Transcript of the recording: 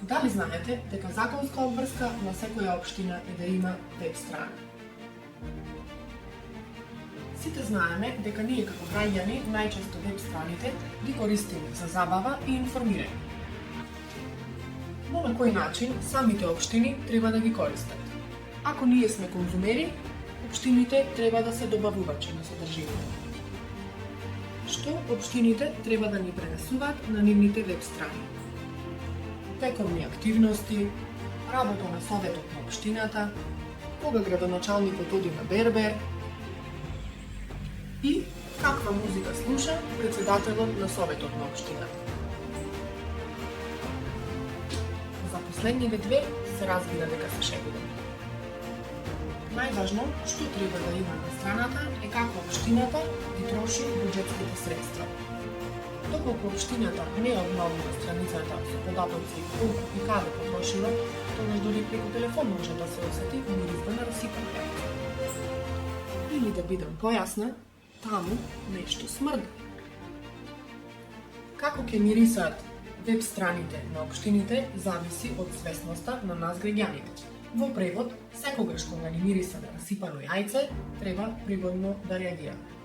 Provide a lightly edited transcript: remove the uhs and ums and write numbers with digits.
Дали знаете дека законска обврска на секоја општина е да има веб страна? Сите знаеме дека ние како граѓани најчесто веб страните ги користиме за забава и информирање. Но на кој начин самите општини треба да ги користат? Ако ние сме конзумери, општините треба да се добавувачи на содржината. Што општините треба да ни пренесуваат на нивните веб страни? Тековни активности, работа на советот на општината, кога градоначалникот оди на бербер и каква музика слуша председателот на советот на општината. За последниве две се разбира дека се шегуваме. Најважно што треба да има на страната е како општината ги троши буџетските средства. Доколку општината не обновува страницата со податоци колку и каде потрошила, тогаш дури преку телефон може да се осети миризба на расипан јајце. Или да бидам појасна, таму нешто смрди. Како ќе мирисаат веб страните на општините зависи од свесноста на нас граѓаните. Во превод, секогаш кога ни мириса на расипано јајце, треба пригодно да реагираме.